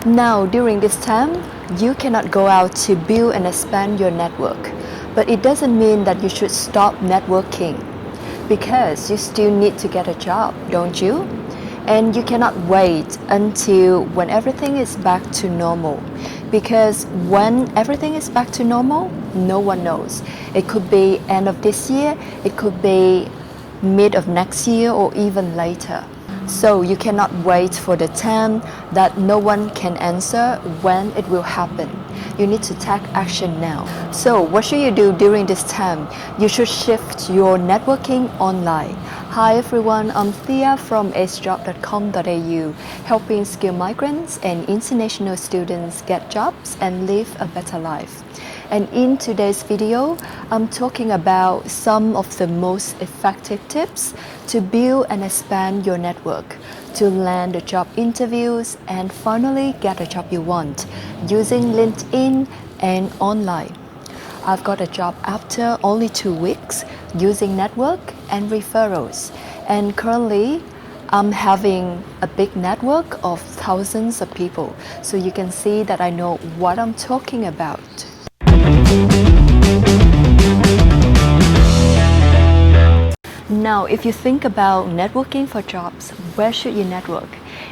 Now, during this time, you cannot go out to build and expand your network, but it doesn't mean that you should stop networking because you still need to get a job, don't you? And you cannot wait until when everything is back to normal, because when everything is back to normal, no one knows. It could be end of this year, it could be mid of next year, or even later. So you cannot wait for the time that no one can answer when it will happen. You need to take action now. So what should you do during this time? You should shift your networking online. Hi everyone, I'm Thea from acejob.com.au, helping skilled migrants and international students get jobs and live a better life. And in today's video, I'm talking about some of the most effective tips to build and expand your network, to land the job interviews, and finally get a job you want using LinkedIn and online. I've got a job after only 2 weeks using network and referrals. And currently, I'm having a big network of thousands of people. So you can see that I know what I'm talking about. Now, if you think about networking for jobs, where should you network?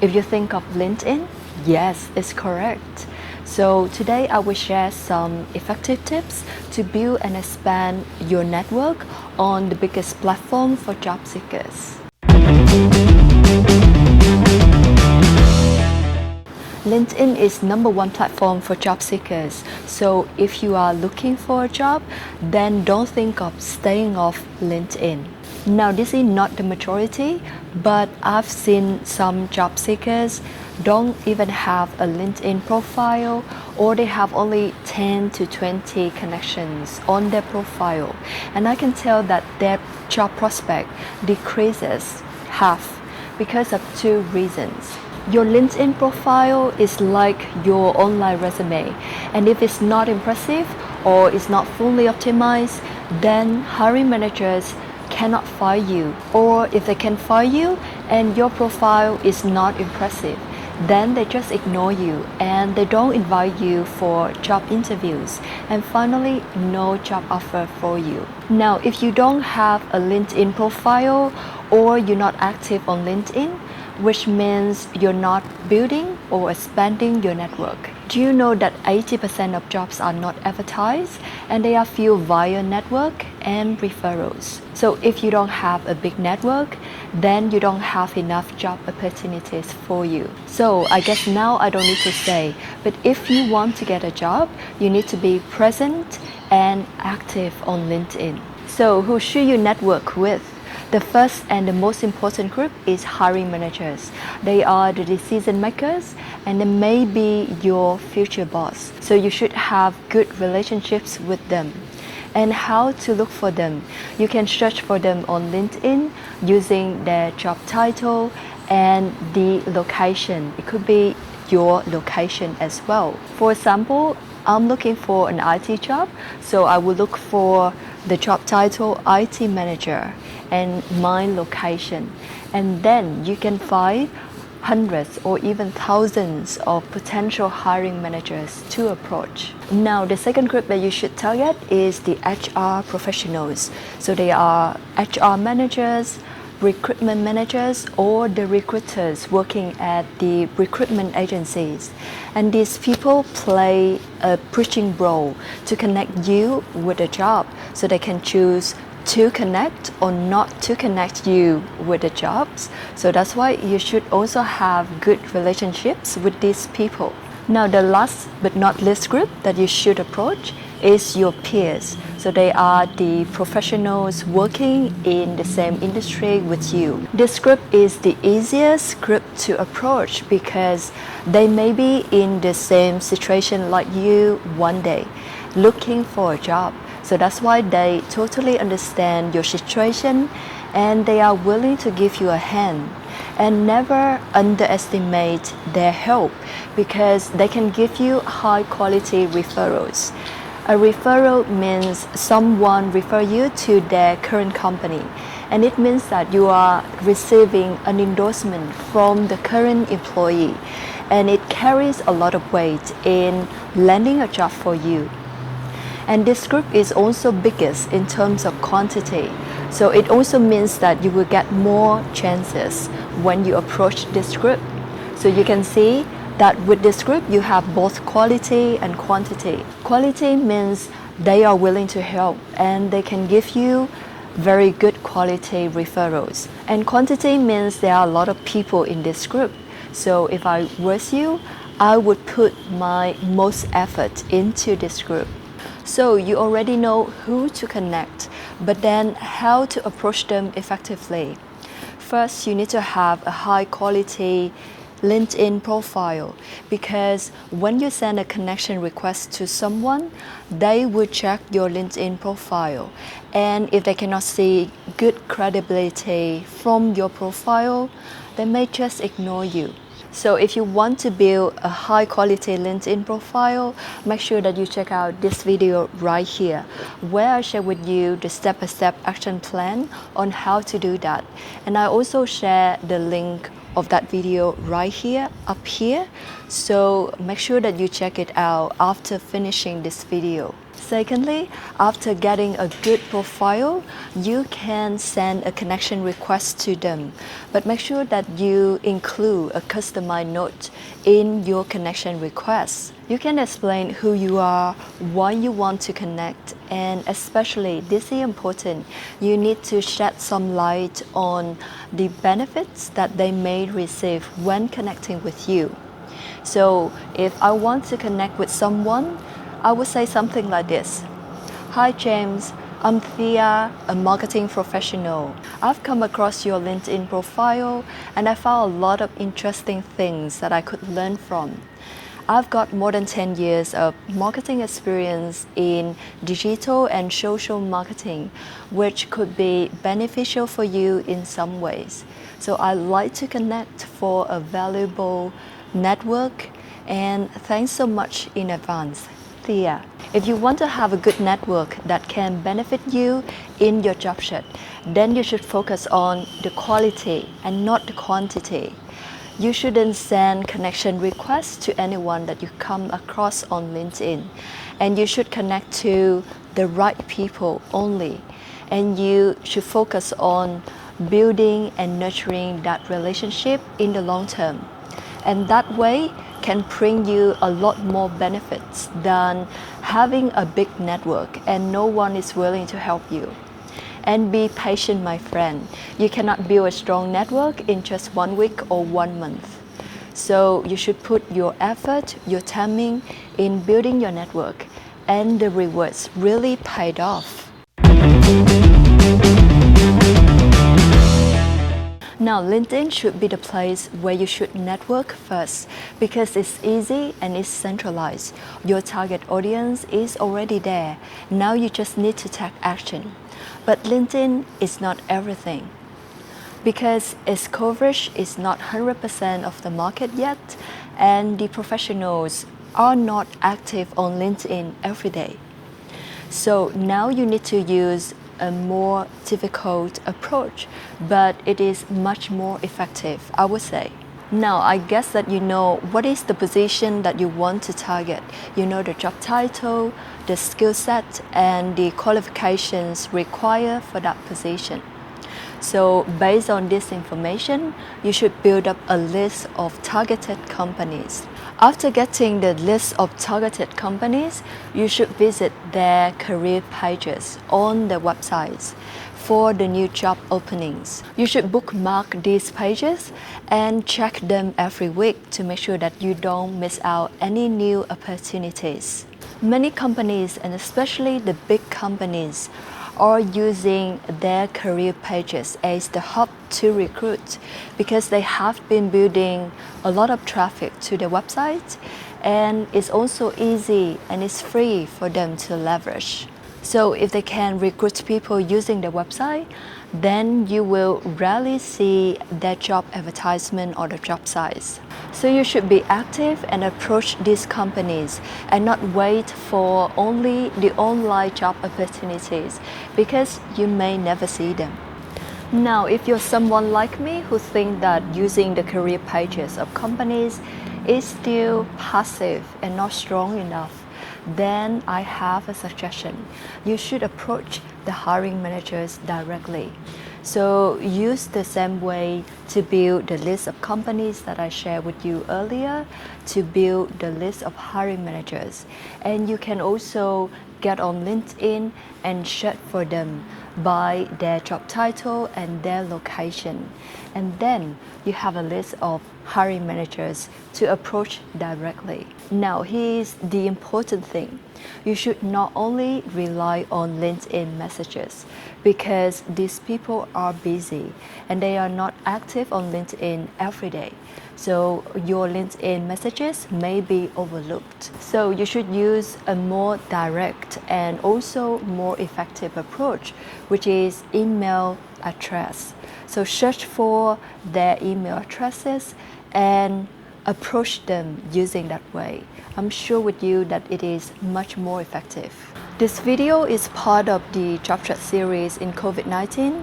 If you think of LinkedIn, yes, it's correct. So today I will share some effective tips to build and expand your network on the biggest platform for job seekers. LinkedIn is #1 platform for job seekers. So if you are looking for a job, then don't think of staying off LinkedIn. Now, this is not the majority, but I've seen some job seekers don't even have a LinkedIn profile, or they have only 10 to 20 connections on their profile. And I can tell that their job prospect decreases half because of 2 reasons. Your LinkedIn profile is like your online resume, and if it's not impressive or it's not fully optimized, then hiring managers cannot fire you. Or if they can fire you and your profile is not impressive, then they just ignore you and they don't invite you for job interviews, and finally no job offer for you. Now, if you don't have a LinkedIn profile or you're not active on LinkedIn, which means you're not building or expanding your network. Do you know that 80% of jobs are not advertised and they are filled via network and referrals? So if you don't have a big network, then you don't have enough job opportunities for you. So I guess now I don't need to say, but if you want to get a job, you need to be present and active on LinkedIn. So who should you network with? The first and the most important group is hiring managers. They are the decision makers and they may be your future boss. So you should have good relationships with them. And how to look for them? You can search for them on LinkedIn using their job title and the location. It could be your location as well. For example, I'm looking for an IT job, so I will look for the job title IT manager and my location, and then you can find hundreds or even thousands of potential hiring managers to approach. Now, the second group that you should target is the HR professionals. So they are HR managers, recruitment managers, or the recruiters working at the recruitment agencies. And these people play a bridging role to connect you with a job, so they can choose to connect or not to connect you with the jobs. So that's why you should also have good relationships with these people. Now, the last but not least group that you should approach is your peers. So they are the professionals working in the same industry with you. This group is the easiest group to approach because they may be in the same situation like you one day, looking for a job. So that's why they totally understand your situation and they are willing to give you a hand. And never underestimate their help because they can give you high quality referrals. A referral means someone refer you to their current company, and it means that you are receiving an endorsement from the current employee. and it carries a lot of weight in landing a job for you. And this group is also biggest in terms of quantity. So it also means that you will get more chances when you approach this group. So you can see that with this group, you have both quality and quantity. Quality means they are willing to help and they can give you very good quality referrals. And quantity means there are a lot of people in this group. So if I was you, I would put my most effort into this group. So you already know who to connect, but then how to approach them effectively. First, you need to have a high quality LinkedIn profile, because when you send a connection request to someone, they will check your LinkedIn profile. And if they cannot see good credibility from your profile, they may just ignore you. So if you want to build a high quality LinkedIn profile, make sure that you check out this video right here, where I share with you the step-by-step action plan on how to do that. And I also share the link of that video right here, up here. So make sure that you check it out after finishing this video. Secondly, after getting a good profile, you can send a connection request to them. But make sure that you include a customized note in your connection request. You can explain who you are, why you want to connect, and especially, this is important, you need to shed some light on the benefits that they may receive when connecting with you. So if I want to connect with someone, I would say something like this. Hi James, I'm Thea, a marketing professional. I've come across your LinkedIn profile and I found a lot of interesting things that I could learn from. I've got more than 10 years of marketing experience in digital and social marketing, which could be beneficial for you in some ways. So I'd like to connect for a valuable network, and thanks so much in advance. Thea. If you want to have a good network that can benefit you in your job search, then you should focus on the quality and not the quantity. You shouldn't send connection requests to anyone that you come across on LinkedIn. And you should connect to the right people only. And you should focus on building and nurturing that relationship in the long term. And that way can bring you a lot more benefits than having a big network and no one is willing to help you. And be patient, my friend. You cannot build a strong network in just 1 week or 1 month. So you should put your effort, your timing in building your network, and the rewards really paid off. Now, LinkedIn should be the place where you should network first, because it's easy and it's centralized. Your target audience is already there. Now you just need to take action. But LinkedIn is not everything, because its coverage is not 100% of the market yet, and the professionals are not active on LinkedIn every day. So now you need to use a more difficult approach, but it is much more effective, I would say. Now, I guess that you know what is the position that you want to target. You know the job title, the skill set, and the qualifications required for that position. So based on this information, you should build up a list of targeted companies. After getting the list of targeted companies, you should visit their career pages on their websites for the new job openings. You should bookmark these pages and check them every week to make sure that you don't miss out any new opportunities. Many companies, and especially the big companies, are using their career pages as the hub to recruit, because they have been building a lot of traffic to their website, and it's also easy and it's free for them to leverage. So if they can recruit people using their website, then you will rarely see their job advertisement or the job sites. So you should be active and approach these companies and not wait for only the online job opportunities, because you may never see them. Now, if you're someone like me who think that using the career pages of companies it's still passive and not strong enough, then I have a suggestion. You should approach the hiring managers directly. So use the same way to build the list of companies that I shared with you earlier to build the list of hiring managers. And you can also get on LinkedIn and search for them by their job title and their location. And then you have a list of hiring managers to approach directly. Now, here's the important thing. You should not only rely on LinkedIn messages because these people are busy and they are not active on LinkedIn every day. So your LinkedIn messages may be overlooked. So you should use a more direct and also more effective approach, which is email address. So search for their email addresses and approach them using that way. I'm sure with you that it is much more effective. This video is part of the Job Chat series in COVID-19.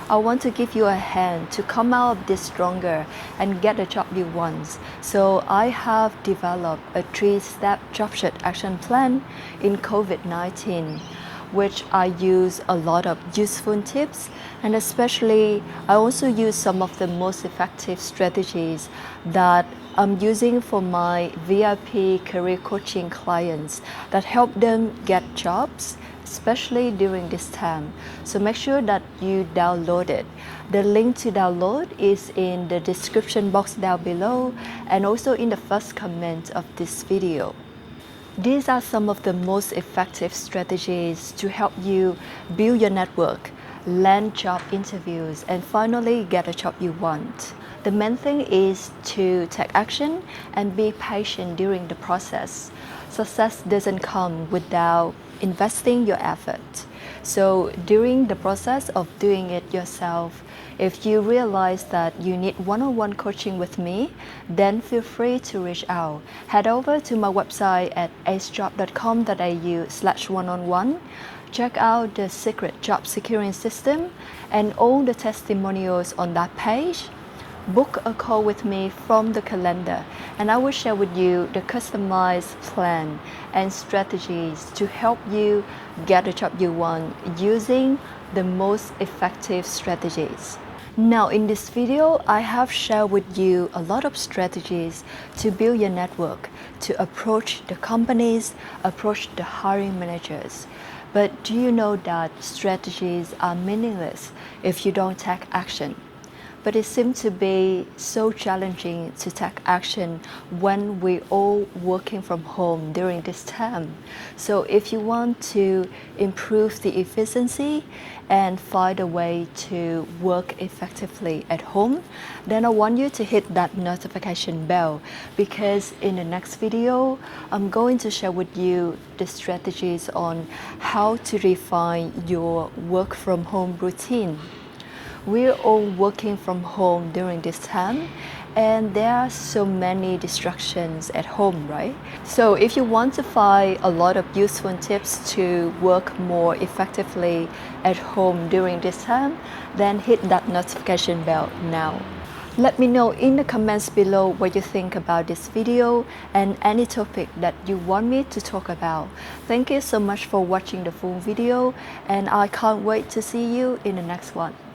I want to give you a hand to come out of this stronger and get the job you want. So I have developed a 3-step job chat action plan in COVID-19, which I use a lot of useful tips, and especially I also use some of the most effective strategies that I'm using for my VIP career coaching clients that help them get jobs, especially during this time. So make sure that you download it. The link to download is in the description box down below and also in the first comment of this video. These are some of the most effective strategies to help you build your network, land job interviews, and finally get a job you want. The main thing is to take action and be patient during the process. Success doesn't come without investing your effort. So during the process of doing it yourself, if you realize that you need one-on-one coaching with me, then feel free to reach out. Head over to my website at acejob.com.au/one-on-one. Check out the secret job securing system and all the testimonials on that page. Book a call with me from the calendar and I will share with you the customized plan and strategies to help you get the job you want using the most effective strategies. Now in this video, I have shared with you a lot of strategies to build your network, to approach the companies, approach the hiring managers. But do you know that strategies are meaningless if you don't take action? But it seems to be so challenging to take action when we're all working from home during this time. So if you want to improve the efficiency and find a way to work effectively at home, then I want you to hit that notification bell because in the next video, I'm going to share with you the strategies on how to refine your work from home routine. We're all working from home during this time and there are so many distractions at home, right? So if you want to find a lot of useful tips to work more effectively at home during this time, then hit that notification bell now. Let me know in the comments below what you think about this video and any topic that you want me to talk about. Thank you so much for watching the full video and I can't wait to see you in the next one.